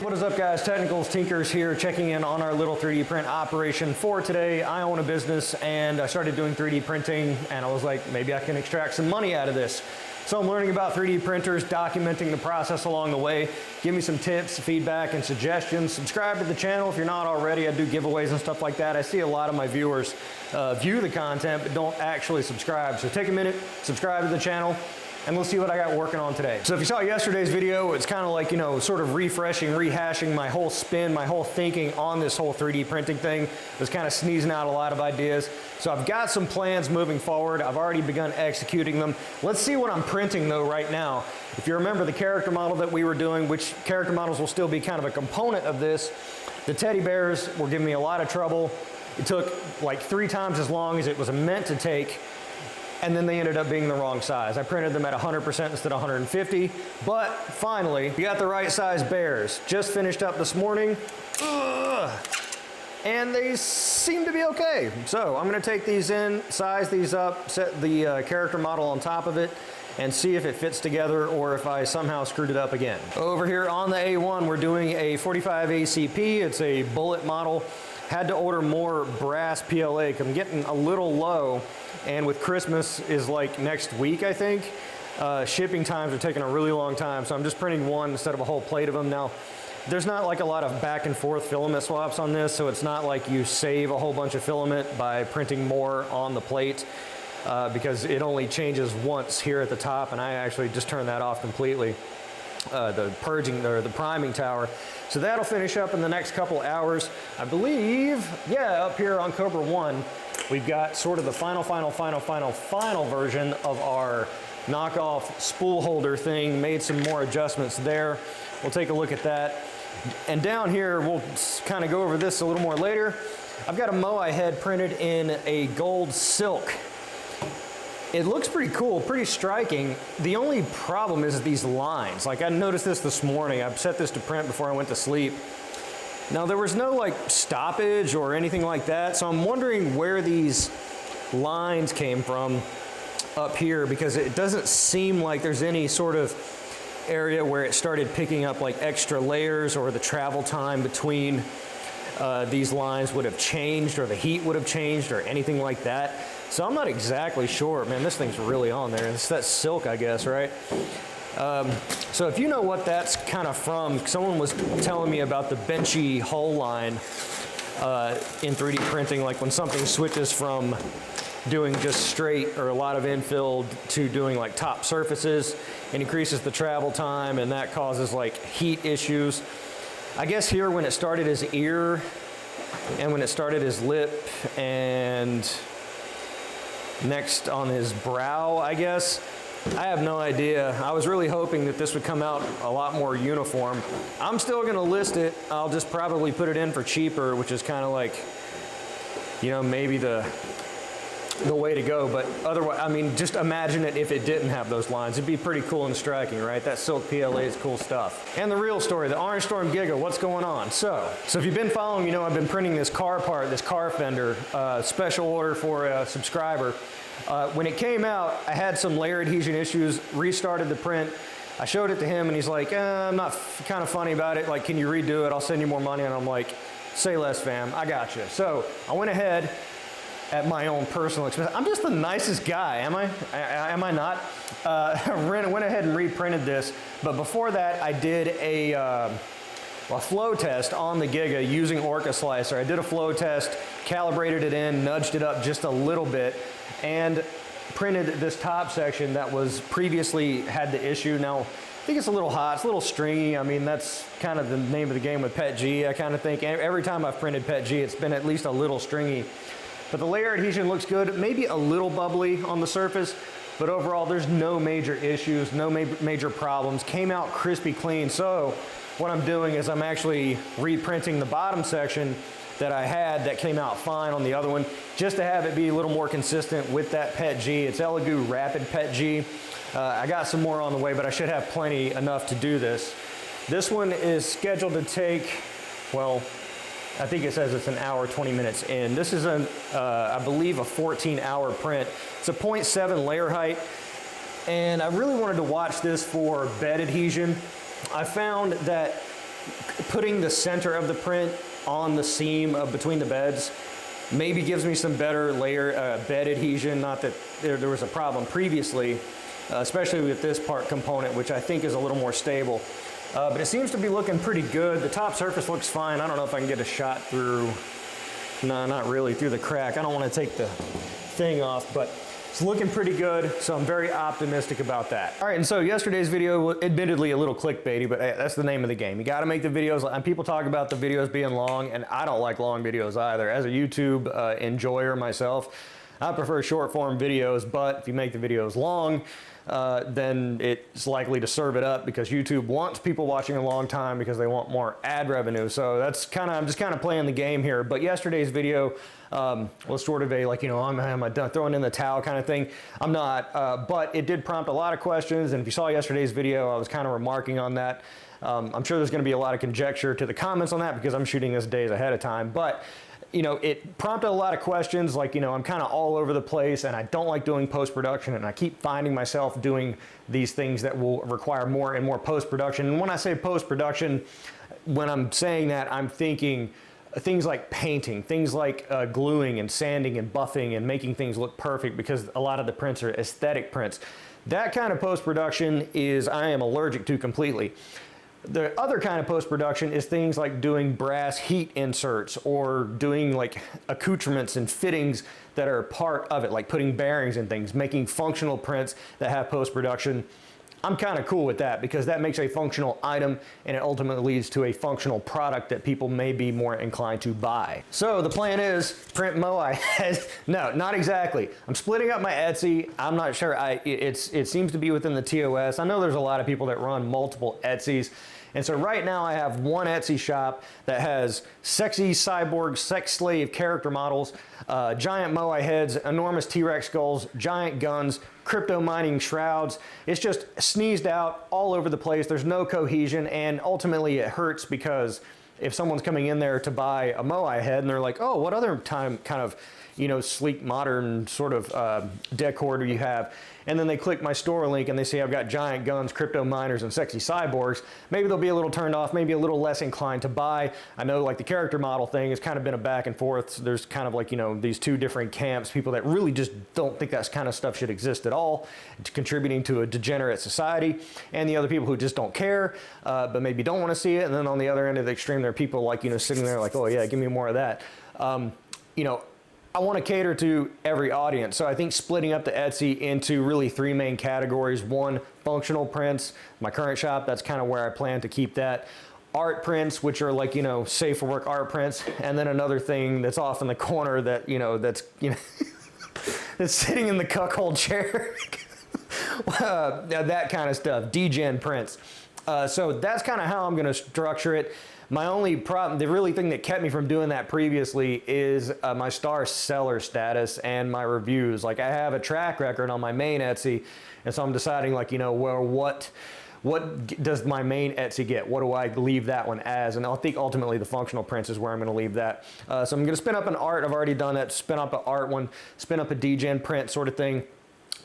What is up, guys? Technicals Tinkers here, checking in on our little 3D print operation for today. I own a business and I started doing 3D printing, and I was like, maybe I can extract some money out of this. So I'm learning about 3D printers, documenting the process along the way. Give me some tips, feedback, and suggestions. Subscribe to the channel if you're not already. I do giveaways and stuff like that. I see a lot of my viewers view the content but don't actually subscribe. So take a minute, subscribe to the channel, and we'll see what I got working on today. So if you saw yesterday's video, it's kind of like, you know, sort of refreshing, rehashing my whole spin, my whole thinking on this whole 3D printing thing. I was kind of sneezing out a lot of ideas. So I've got some plans moving forward. I've already begun executing them. Let's see what I'm printing though right now. If you remember the character model that we were doing, which character models will still be kind of a component of this, the teddy bears were giving me a lot of trouble. It took like 3 times as long as it was meant to take. And then they ended up being the wrong size. I printed them at 100% instead of 150, but finally, we got the right size bears. Just finished up this morning, and they seem to be okay. So I'm gonna take these in, size these up, set the character model on top of it, and see if it fits together or if I somehow screwed it up again. Over here on the A1, we're doing a 45 ACP. It's a bullet model. Had to order more brass PLA because I'm getting a little low, and with Christmas is like next week, I think. Shipping times are taking a really long time, so I'm just printing one instead of a whole plate of them. Now, there's not like a lot of back and forth filament swaps on this, so it's not like you save a whole bunch of filament by printing more on the plate, because it only changes once here at the top, and I actually just turned that off completely. The purging or the priming tower. So that'll finish up in the next couple hours. I believe, yeah, up here on Cobra 1, we've got sort of the final version of our knockoff spool holder thing. Made some more adjustments there. We'll take a look at that. And down here, we'll kind of go over this a little more later. I've got a Moai head printed in a gold silk. It looks pretty cool, pretty striking. The only problem is these lines. Like, I noticed this morning. I set this to print before I went to sleep. Now, there was no like stoppage or anything like that, so I'm wondering where these lines came from up here, because it doesn't seem like there's any sort of area where it started picking up like extra layers, or the travel time between these lines would have changed, or the heat would have changed, or anything like that. So I'm not exactly sure. Man, this thing's really on there. It's that silk, I guess, right? So if you know what that's kind of from, someone was telling me about the benchy hull line in 3D printing, like when something switches from doing just straight or a lot of infill to doing like top surfaces, it increases the travel time, and that causes like heat issues. I guess here when it started his ear and when it started his lip and next on his brow, I guess. I have no idea. I was really hoping that this would come out a lot more uniform. I'm still gonna list it. I'll just probably put it in for cheaper, which is kind of like, you know, maybe the way to go. But otherwise, I mean, just imagine it if it didn't have those lines. It'd be pretty cool and striking, right? That silk PLA is cool stuff. And the real story, the Orange Storm Giga, what's going on? So if you've been following, you know I've been printing this car part, this car fender, special order for a subscriber. When it came out, I had some layer adhesion issues, restarted the print. I showed it to him and he's like, I'm not kind of funny about it. Like, can you redo it? I'll send you more money. And I'm like, say less, fam, I got you. So I went ahead at my own personal expense. I'm just the nicest guy, am I? Am I not? Went ahead and reprinted this, but before that I did a flow test on the Giga using Orca Slicer. I did a flow test, calibrated it in, nudged it up just a little bit, and printed this top section that was previously had the issue. Now, I think it's a little hot, it's a little stringy. I mean, that's kind of the name of the game with Pet G. I kind of think every time I've printed Pet G, it's been at least a little stringy. But the layer adhesion looks good, maybe a little bubbly on the surface, but overall there's no major issues, no major problems. Came out crispy clean. So what I'm doing is I'm actually reprinting the bottom section that I had that came out fine on the other one, just to have it be a little more consistent with that Pet G. It's Elegoo Rapid Pet G. I got some more on the way, but I should have plenty enough to do this. This one is scheduled to take, well, I think it says it's an hour, 20 minutes in. This is I believe a 14-hour print. It's a 0.7 layer height, and I really wanted to watch this for bed adhesion. I found that putting the center of the print on the seam between the beds maybe gives me some better layer bed adhesion. Not that there was a problem previously, especially with this part component, which I think is a little more stable. But it seems to be looking pretty good. The top surface looks fine. I don't know if I can get a shot through. No, not really through the crack. I don't want to take the thing off, but it's looking pretty good, so I'm very optimistic about that. All right, and so yesterday's video was admittedly a little clickbaity, but hey, that's the name of the game. You got to make the videos, and people talk about the videos being long, and I don't like long videos either. As a YouTube enjoyer myself, I prefer short form videos, but if you make the videos long, then it's likely to serve it up because YouTube wants people watching a long time because they want more ad revenue. So that's I'm just kind of playing the game here. But yesterday's video was sort of a like, you know, am I done throwing in the towel kind of thing? I'm not, but it did prompt a lot of questions. And if you saw yesterday's video, I was kind of remarking on that. I'm sure there's going to be a lot of conjecture to the comments on that because I'm shooting this days ahead of time. But you know, it prompted a lot of questions like, you know, I'm kind of all over the place and I don't like doing post-production, and I keep finding myself doing these things that will require more and more post-production. And when I say post-production, when I'm saying that, I'm thinking things like painting, things like gluing and sanding and buffing and making things look perfect, because a lot of the prints are aesthetic prints. That kind of post-production I am allergic to completely. The other kind of post-production is things like doing brass heat inserts or doing like accoutrements and fittings that are part of it, like putting bearings and things, making functional prints that have post-production. I'm kind of cool with that because that makes a functional item and it ultimately leads to a functional product that people may be more inclined to buy. So the plan is print Moai heads. No, not exactly. I'm splitting up my Etsy. I'm not sure. It seems to be within the TOS. I know there's a lot of people that run multiple Etsys. And so right now I have one Etsy shop that has sexy cyborg, sex slave character models, giant Moai heads, enormous T-Rex skulls, giant guns, crypto mining shrouds. It's just sneezed out all over the place. There's no cohesion, and ultimately it hurts because if someone's coming in there to buy a Moai head and they're like, oh, what other kind of, you know, sleek, modern sort of decor do you have? And then they click my store link and they say I've got giant guns, crypto miners, and sexy cyborgs. Maybe they'll be a little turned off, maybe a little less inclined to buy. I know like the character model thing has kind of been a back and forth. So there's kind of like, you know, these two different camps, people that really just don't think that kind of stuff should exist at all, contributing to a degenerate society, and the other people who just don't care, but maybe don't want to see it. And then on the other end of the extreme, there are people like, you know, sitting there like, oh yeah, give me more of that. You know, I want to cater to every audience. So I think splitting up the Etsy into really three main categories. One, functional prints. My current shop, that's kind of where I plan to keep that. Art prints, which are like, you know, safe for work art prints. And then another thing that's off in the corner that, you know, that's that's sitting in the cuckold chair. That kind of stuff, degen prints. So that's kind of how I'm going to structure it. My only problem, the really thing that kept me from doing that previously is my star seller status and my reviews. Like I have a track record on my main Etsy, and so I'm deciding like, you know, well, what does my main Etsy get? What do I leave that one as? And I think ultimately the functional prints is where I'm going to leave that. So I'm going to spin up an art. I've already done that. Spin up an art one, spin up a degen print sort of thing.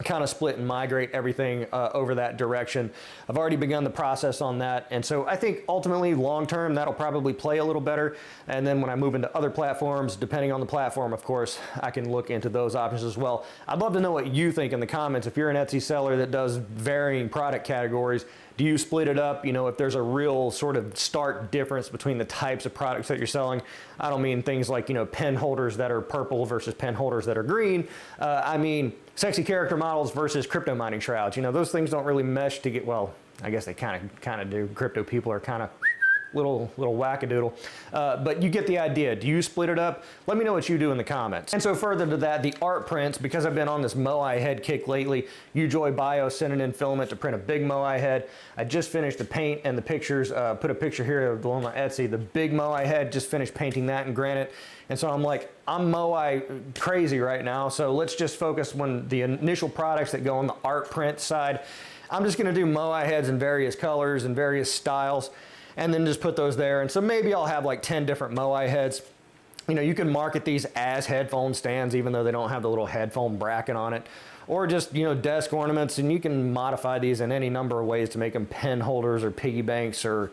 Kind of split and migrate everything over that direction. I've already begun the process on that, and so I think ultimately long term that'll probably play a little better, and then when I move into other platforms, depending on the platform of course, I can look into those options as well. I'd love to know what you think in the comments. If you're an Etsy seller that does varying product categories, do you split it up? You know, if there's a real sort of stark difference between the types of products that you're selling. I don't mean things like, you know, pen holders that are purple versus pen holders that are green. I mean sexy character models versus crypto mining shrouds. You know, those things don't really mesh to get, well, I guess they kind of do. Crypto people are kind of little wackadoodle. But you get the idea. Do you split it up? Let me know what you do in the comments. And so further to that, the art prints, because I've been on this Moai head kick lately, Ujoy Bio sending in filament to print a big Moai head. I just finished the paint and the pictures, put a picture here of the one on my Etsy, the big Moai head, just finished painting that in granite. And so I'm like, I'm Moai crazy right now, so let's just focus on the initial products that go on the art print side. I'm just gonna do Moai heads in various colors and various styles, and then just put those there. And so maybe I'll have like 10 different Moai heads. You know, you can market these as headphone stands, even though they don't have the little headphone bracket on it, or just, you know, desk ornaments, and you can modify these in any number of ways to make them pen holders or piggy banks or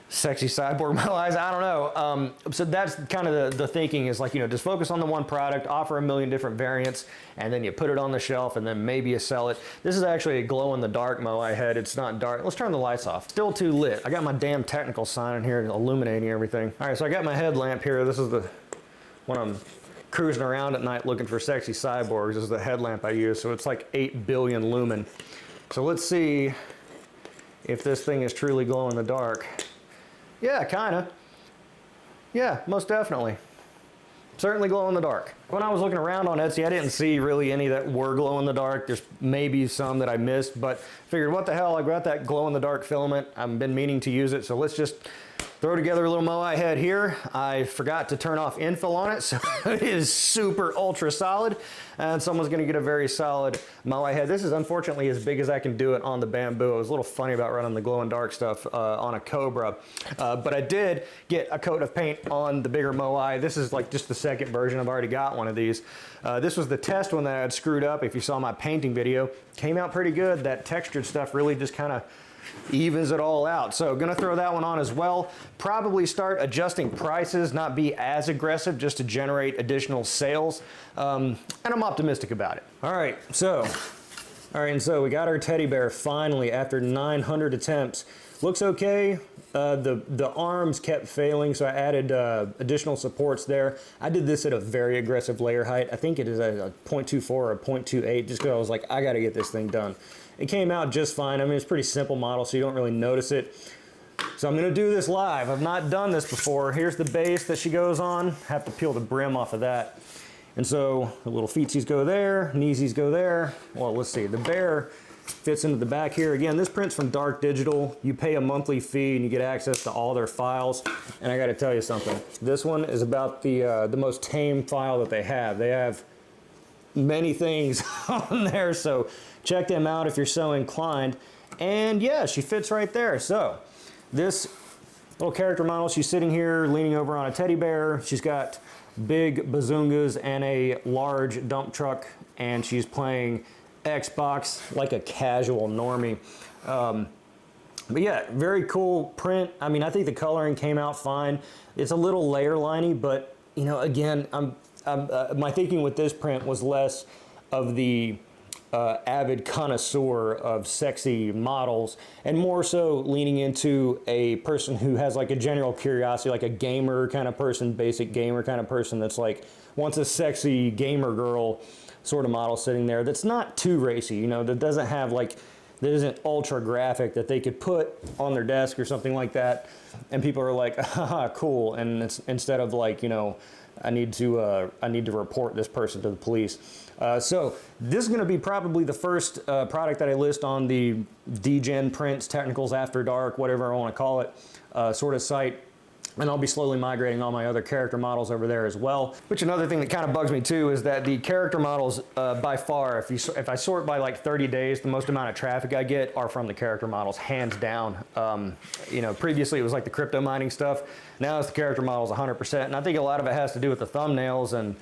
sexy sideboard Moais, I don't know. So that's kind of the thinking is like, you know, just focus on the one product, offer a million different variants, and then you put it on the shelf and then maybe you sell it. This is actually a glow in the dark Moai head. It's not dark. Let's turn the lights off. Still too lit. I got my damn technical sign in here illuminating everything. All right, so I got my headlamp here. This is the one I'm cruising around at night looking for sexy cyborgs. This is the headlamp I use. So it's like 8 billion lumen. So let's see if this thing is truly glow in the dark. Yeah, kinda. Yeah, most definitely. Certainly glow in the dark. When I was looking around on Etsy, I didn't see really any that were glow in the dark. There's maybe some that I missed, but figured what the hell, I got that glow in the dark filament. I've been meaning to use it, so let's just throw together a little Moai head here. I forgot to turn off infill on it, so it is super ultra solid, and someone's gonna get a very solid Moai head. This is unfortunately as big as I can do it on the bamboo. I was a little funny about running the glow in dark stuff on a Cobra, but I did get a coat of paint on the bigger Moai. This is like just the second version. I've already got one of these. This was the test one that I had screwed up. If you saw my painting video, came out pretty good. That textured stuff really just kind of evens it all out. So gonna throw that one on as well. Probably start adjusting prices, not be as aggressive just to generate additional sales. And I'm optimistic about it. All right, so we got our teddy bear finally after 900 attempts. Looks okay. The arms kept failing, so I added additional supports there. I did this at a very aggressive layer height. I think it is a 0.24 or a 0.28, just because I was like, I gotta get this thing done. It came out just fine. I mean, it's a pretty simple model, so you don't really notice it. So I'm gonna do this live. I've not done this before. Here's the base that she goes on. Have to peel the brim off of that. And so the little feetsies go there, kneesies go there. Well, let's see, the bear fits into the back here. Again, this print's from Dark Digital. You pay a monthly fee and you get access to all their files. And I gotta tell you something. This one is about the most tame file that they have. They have many things on there, so check them out if you're so inclined. And yeah, she fits right there. So this little character model, she's sitting here leaning over on a teddy bear. She's got big bazungas and a large dump truck, and she's playing Xbox like a casual normie. But yeah, very cool print. I mean, I think the coloring came out fine. It's a little layer liney, but you know, again, my thinking with this print was less of the avid connoisseur of sexy models and more so leaning into a person who has like a general curiosity, like a gamer kind of person, basic gamer kind of person that's like wants a sexy gamer girl sort of model sitting there that's not too racy, you know, that doesn't have like, that isn't ultra graphic, that they could put on their desk or something like that and people are like, haha, cool. And it's instead of like, you know, I need to report this person to the police. So this is going to be probably the first product that I list on the DGen Prints Technicals After Dark, whatever I want to call it, sort of site. And I'll be slowly migrating all my other character models over there as well. Which another thing that kind of bugs me too is that the character models, by far, if I sort by like 30 days, the most amount of traffic I get are from the character models, hands down. You know, previously it was like the crypto mining stuff. Now it's the character models 100%. And I think a lot of it has to do with the thumbnails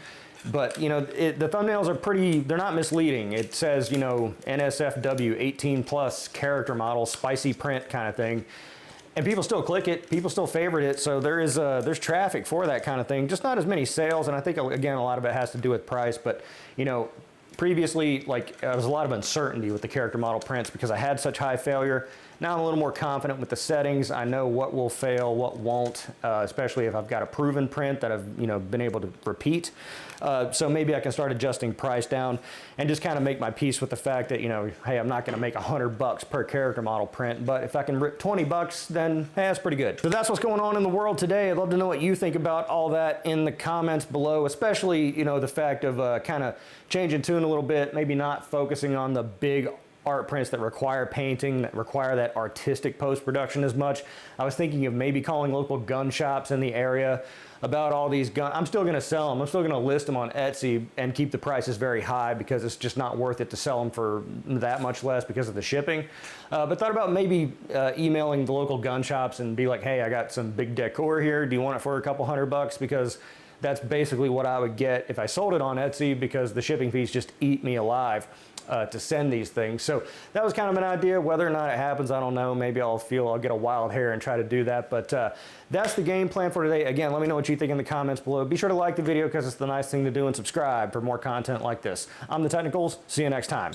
but you know, the thumbnails are pretty, they're not misleading. It says, you know, NSFW 18 plus character model, spicy print kind of thing. And people still click it, people still favorite it, so there's traffic for that kind of thing, just not as many sales, and I think, again, a lot of it has to do with price, but, you know, previously, like, there was a lot of uncertainty with the character model prints because I had such high failure. Now I'm a little more confident with the settings. I know what will fail, what won't, especially if I've got a proven print that I've, you know, been able to repeat. So maybe I can start adjusting price down and just kind of make my peace with the fact that, you know, hey, I'm not going to make $100 per character model print, but if I can rip $20, then hey, that's pretty good. So that's what's going on in the world today. I'd love to know what you think about all that in the comments below, especially, you know, the fact of kind of changing tune a little bit, maybe not focusing on the big art prints that require painting, that require that artistic post-production as much. I was thinking of maybe calling local gun shops in the area about all these guns. I'm still gonna sell them. I'm still gonna list them on Etsy and keep the prices very high because it's just not worth it to sell them for that much less because of the shipping. But thought about maybe emailing the local gun shops and be like, hey, I got some big decor here. Do you want it for a couple $100? Because that's basically what I would get if I sold it on Etsy because the shipping fees just eat me alive. to send these things. So that was kind of an idea. Whether or not it happens, I don't know. Maybe I'll get a wild hair and try to do that. But that's the game plan for today. Again, let me know what you think in the comments below. Be sure to like the video because it's the nice thing to do, and subscribe for more content like this. I'm the Technicals. See you next time.